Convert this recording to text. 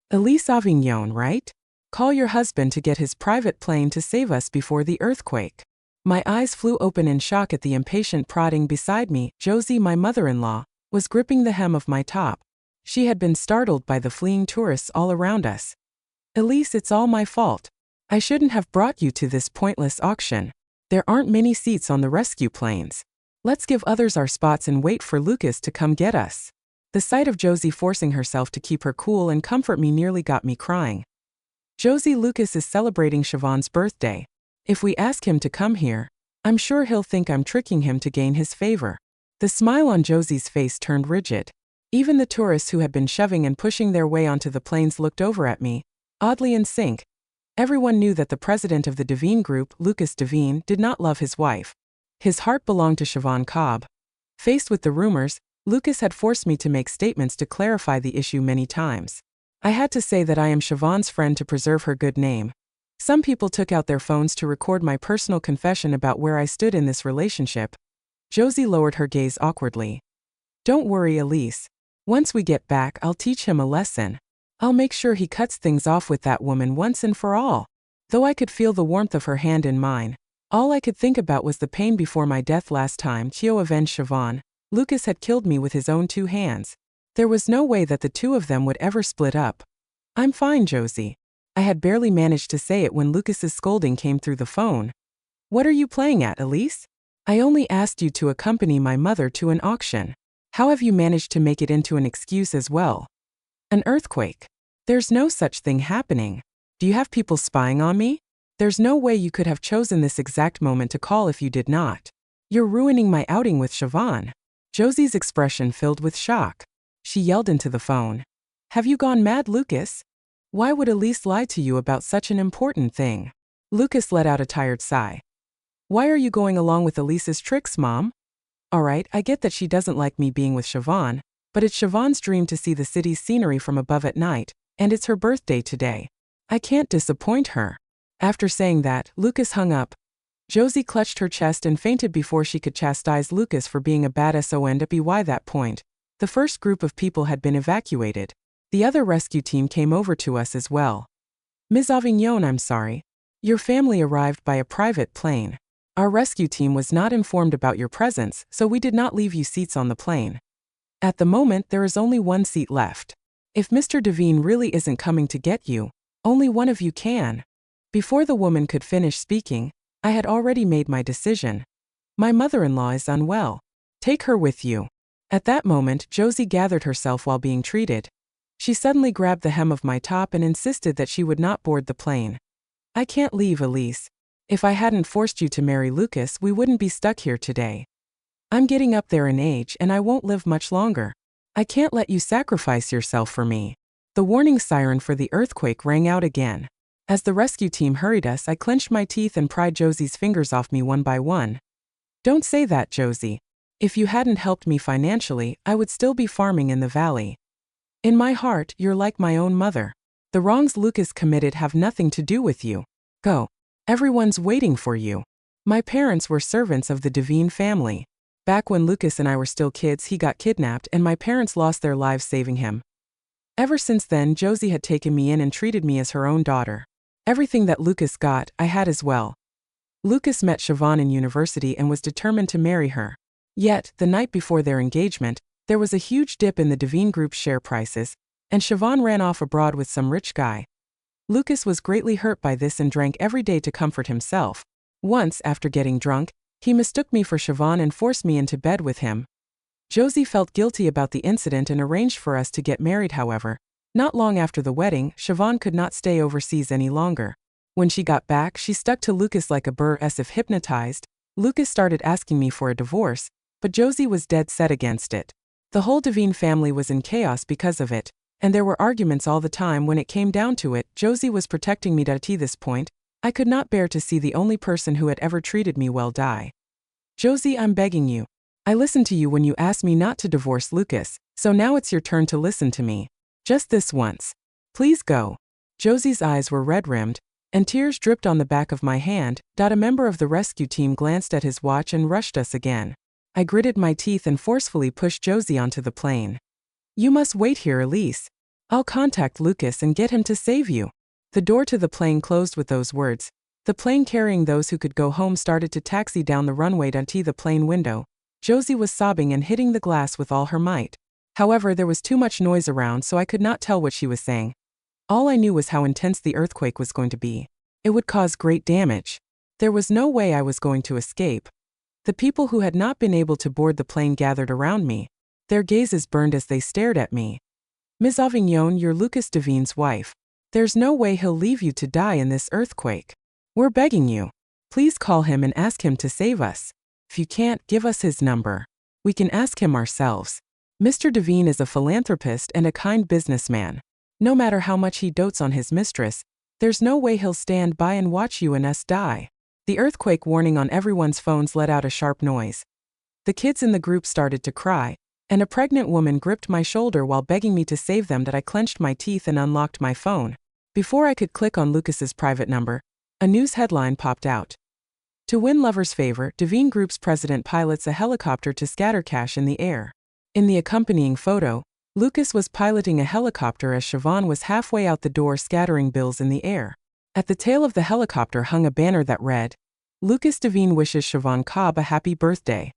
Elise Avignon, right? Call your husband to get his private plane to save us before the earthquake. My eyes flew open in shock at the impatient prodding beside me. Josie, my mother-in-law, was gripping the hem of my top. She had been startled by the fleeing tourists all around us. Elise, it's all my fault. I shouldn't have brought you to this pointless auction. There aren't many seats on the rescue planes. Let's give others our spots and wait for Lucas to come get us. The sight of Josie forcing herself to keep her cool and comfort me nearly got me crying. Josie, Lucas is celebrating Shevonne's birthday. If we ask him to come here, I'm sure he'll think I'm tricking him to gain his favor. The smile on Josie's face turned rigid. Even the tourists who had been shoving and pushing their way onto the planes looked over at me, oddly in sync. Everyone knew that the president of the Devine group, Lucas Devine, did not love his wife. His heart belonged to Shevonne Cobb. Faced with the rumors, Lucas had forced me to make statements to clarify the issue many times. I had to say that I am Shevonne's friend to preserve her good name. Some people took out their phones to record my personal confession about where I stood in this relationship. Josie lowered her gaze awkwardly. Don't worry, Elise. Once we get back, I'll teach him a lesson. I'll make sure he cuts things off with that woman once and for all. Though I could feel the warmth of her hand in mine, all I could think about was the pain before my death last time Chio avenged Shevonne. Lucas had killed me with his own 2 hands. There was no way that the 2 of them would ever split up. I'm fine, Josie. I had barely managed to say it when Lucas's scolding came through the phone. What are you playing at, Elise? I only asked you to accompany my mother to an auction. How have you managed to make it into an excuse as well? An earthquake. There's no such thing happening. Do you have people spying on me? There's no way you could have chosen this exact moment to call if you did not. You're ruining my outing with Shevonne. Josie's expression filled with shock. She yelled into the phone. Have you gone mad, Lucas? Why would Elise lie to you about such an important thing? Lucas let out a tired sigh. Why are you going along with Elise's tricks, Mom? Alright, I get that she doesn't like me being with Shevonne, but it's Shevonne's dream to see the city's scenery from above at night, and it's her birthday today. I can't disappoint her. After saying that, Lucas hung up. Josie clutched her chest and fainted before she could chastise Lucas for being a bad SON. By that point, the first group of people had been evacuated. The other rescue team came over to us as well. Ms. Avignon, I'm sorry. Your family arrived by a private plane. Our rescue team was not informed about your presence, so we did not leave you seats on the plane. At the moment, there is only 1 seat left. If Mr. Devine really isn't coming to get you, only one of you can. Before the woman could finish speaking, I had already made my decision. My mother-in-law is unwell. Take her with you. At that moment, Josie gathered herself while being treated. She suddenly grabbed the hem of my top and insisted that she would not board the plane. I can't leave, Elise. If I hadn't forced you to marry Lucas, we wouldn't be stuck here today. I'm getting up there in age and I won't live much longer. I can't let you sacrifice yourself for me. The warning siren for the earthquake rang out again. As the rescue team hurried us, I clenched my teeth and pried Josie's fingers off me one by one. Don't say that, Josie. If you hadn't helped me financially, I would still be farming in the valley. In my heart, you're like my own mother. The wrongs Lucas committed have nothing to do with you. Go. Everyone's waiting for you. My parents were servants of the Devine family. Back when Lucas and I were still kids, he got kidnapped and my parents lost their lives saving him. Ever since then, Josie had taken me in and treated me as her own daughter. Everything that Lucas got, I had as well. Lucas met Shevonne in university and was determined to marry her. Yet, the night before their engagement, there was a huge dip in the Devine group's share prices, and Shevonne ran off abroad with some rich guy. Lucas was greatly hurt by this and drank every day to comfort himself. Once, after getting drunk, he mistook me for Shevonne and forced me into bed with him. Josie felt guilty about the incident and arranged for us to get married. However, not long after the wedding, Shevonne could not stay overseas any longer. When she got back, she stuck to Lucas like a burr. As if hypnotized, Lucas started asking me for a divorce, but Josie was dead set against it. The whole Devine family was in chaos because of it, and there were arguments all the time. When it came down to it, Josie was protecting me. At this point, I could not bear to see the only person who had ever treated me well die. Josie, I'm begging you. I listened to you when you asked me not to divorce Lucas, so now it's your turn to listen to me. Just this once. Please go. Josie's eyes were red-rimmed, and tears dripped on the back of my hand. A member of the rescue team glanced at his watch and rushed us again. I gritted my teeth and forcefully pushed Josie onto the plane. You must wait here, Elise. I'll contact Lucas and get him to save you. The door to the plane closed with those words. The plane carrying those who could go home started to taxi down the runway to the plane window. Josie was sobbing and hitting the glass with all her might. However, there was too much noise around, so I could not tell what she was saying. All I knew was how intense the earthquake was going to be. It would cause great damage. There was no way I was going to escape. The people who had not been able to board the plane gathered around me. Their gazes burned as they stared at me. Ms. Avignon, you're Lucas Devine's wife. There's no way he'll leave you to die in this earthquake. We're begging you. Please call him and ask him to save us. If you can't, give us his number. We can ask him ourselves. Mr. Devine is a philanthropist and a kind businessman. No matter how much he dotes on his mistress, there's no way he'll stand by and watch you and us die. The earthquake warning on everyone's phones let out a sharp noise. The kids in the group started to cry, and a pregnant woman gripped my shoulder while begging me to save them. That I clenched my teeth and unlocked my phone. Before I could click on Lucas's private number, a news headline popped out. To win lovers' favor, Devine Group's president pilots a helicopter to scatter cash in the air. In the accompanying photo, Lucas was piloting a helicopter as Shevonne was halfway out the door scattering bills in the air. At the tail of the helicopter hung a banner that read, Lucas Devine wishes Shevonne Cobb a happy birthday.